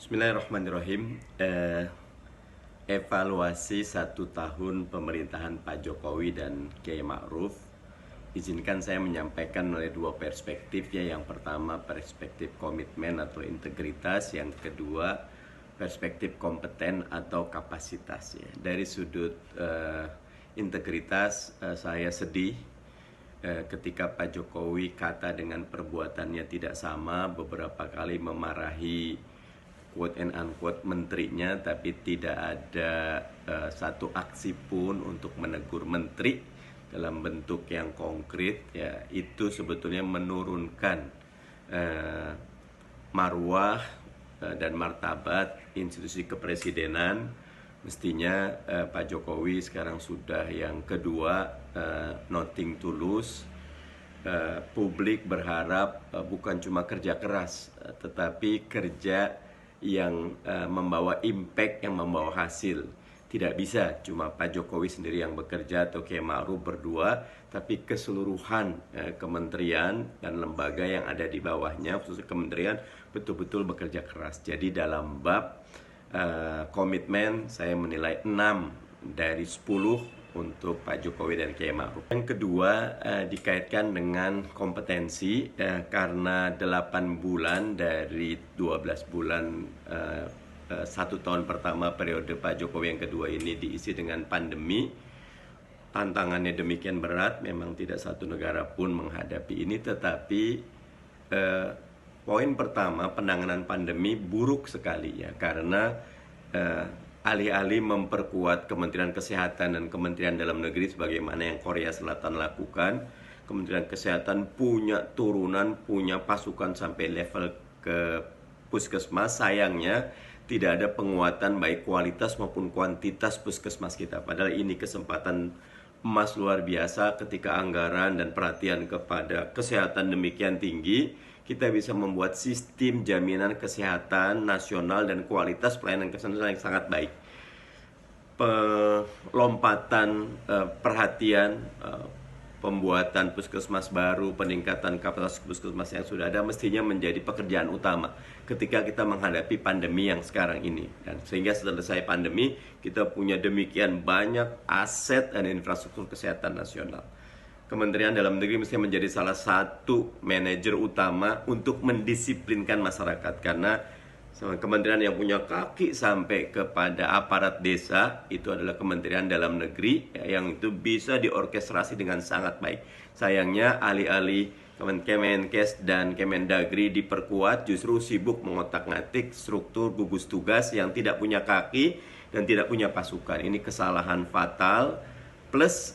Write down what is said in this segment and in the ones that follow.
Bismillahirrahmanirrahim. Evaluasi 1 tahun pemerintahan Pak Jokowi dan Kiai Ma'ruf. Izinkan saya menyampaikan oleh dua perspektif ya. Yang pertama perspektif komitmen atau integritas, yang kedua perspektif kompeten atau kapasitas ya. Dari sudut integritas, saya sedih ketika Pak Jokowi kata dengan perbuatannya tidak sama, beberapa kali memarahi quote and unquote menterinya, tapi tidak ada satu aksi pun untuk menegur menteri dalam bentuk yang konkret ya. Itu sebetulnya menurunkan marwah dan martabat institusi kepresidenan. Mestinya Pak Jokowi sekarang sudah yang kedua, nothing to lose. Publik berharap bukan cuma kerja keras, tetapi kerja yang membawa impact, yang membawa hasil. Tidak bisa cuma Pak Jokowi sendiri yang bekerja atau Kiai Ma'ruf berdua, tapi keseluruhan kementerian dan lembaga yang ada di bawahnya, khususnya kementerian, betul-betul bekerja keras. Jadi dalam bab komitmen, saya menilai 6 dari 10 untuk Pak Jokowi dan Kiai Ma'ruf. Yang kedua dikaitkan dengan kompetensi, karena 8 bulan dari 12 bulan 1 tahun pertama periode Pak Jokowi yang kedua ini diisi dengan pandemi. Tantangannya demikian berat, memang tidak satu negara pun menghadapi ini, tetapi poin pertama, penanganan pandemi buruk sekali ya, karena alih-alih memperkuat Kementerian Kesehatan dan Kementerian Dalam Negeri sebagaimana yang Korea Selatan lakukan, Kementerian Kesehatan punya turunan, punya pasukan sampai level ke puskesmas. Sayangnya tidak ada penguatan baik kualitas maupun kuantitas puskesmas kita. Padahal ini kesempatan emas luar biasa ketika anggaran dan perhatian kepada kesehatan demikian tinggi, kita bisa membuat sistem jaminan kesehatan nasional dan kualitas pelayanan kesehatan yang sangat baik. Pelompatan perhatian, pembuatan puskesmas baru, peningkatan kapasitas puskesmas yang sudah ada mestinya menjadi pekerjaan utama ketika kita menghadapi pandemi yang sekarang ini. Dan sehingga selesai pandemi, kita punya demikian banyak aset dan infrastruktur kesehatan nasional. Kementerian Dalam Negeri mesti menjadi salah satu manajer utama untuk mendisiplinkan masyarakat, karena kementerian yang punya kaki sampai kepada aparat desa itu adalah Kementerian Dalam Negeri, yang itu bisa diorkestrasi dengan sangat baik. Sayangnya alih-alih Kemenkes dan Kemendagri diperkuat, justru sibuk mengotak-ngatik struktur gugus tugas yang tidak punya kaki dan tidak punya pasukan. Ini kesalahan fatal. Plus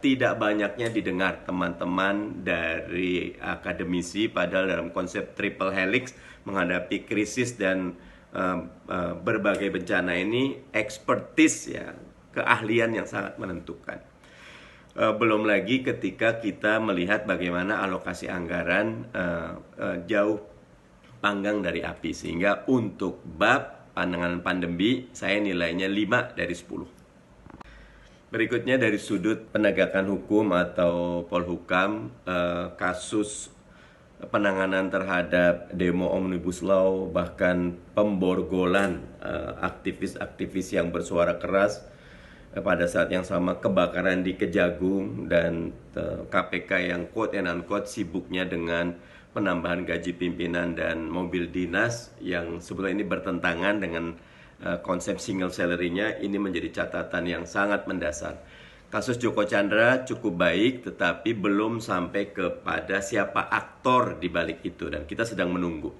tidak banyaknya didengar teman-teman dari akademisi, padahal dalam konsep triple helix menghadapi krisis dan berbagai bencana ini expertise ya, keahlian yang sangat menentukan. Belum lagi ketika kita melihat bagaimana alokasi anggaran jauh panggang dari api, sehingga untuk bab penanganan pandemi saya nilainya 5 dari 10. Berikutnya dari sudut penegakan hukum atau Polhukam, kasus penanganan terhadap demo Omnibus Law, bahkan pemborgolan aktivis-aktivis yang bersuara keras, pada saat yang sama kebakaran di Kejagung, dan KPK yang quote and unquote sibuknya dengan penambahan gaji pimpinan dan mobil dinas yang sebetulnya ini bertentangan dengan konsep single salary-nya. Ini menjadi catatan yang sangat mendasar. Kasus Joko Chandra cukup baik, tetapi belum sampai kepada siapa aktor di balik itu, dan kita sedang menunggu.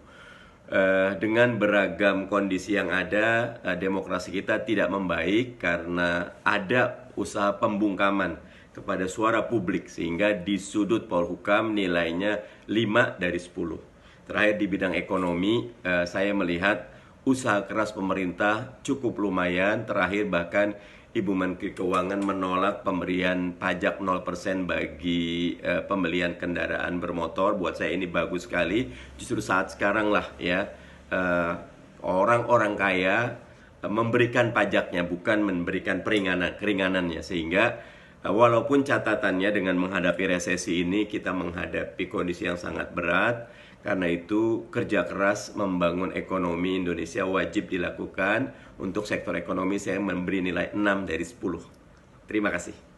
Dengan beragam kondisi yang ada, demokrasi kita tidak membaik karena ada usaha pembungkaman kepada suara publik, sehingga di sudut Polhukam nilainya 5 dari 10. Terakhir di bidang ekonomi, saya melihat usaha keras pemerintah cukup lumayan. Terakhir bahkan Ibu Menteri Keuangan menolak pemberian pajak 0% bagi pembelian kendaraan bermotor. Buat saya ini bagus sekali. Justru saat sekarang lah ya, orang-orang kaya memberikan pajaknya, bukan memberikan keringanannya. Sehingga walaupun catatannya dengan menghadapi resesi ini kita menghadapi kondisi yang sangat berat, Karena itu kerja keras membangun ekonomi Indonesia wajib dilakukan. Untuk sektor ekonomi saya memberi nilai 6 dari 10. Terima kasih.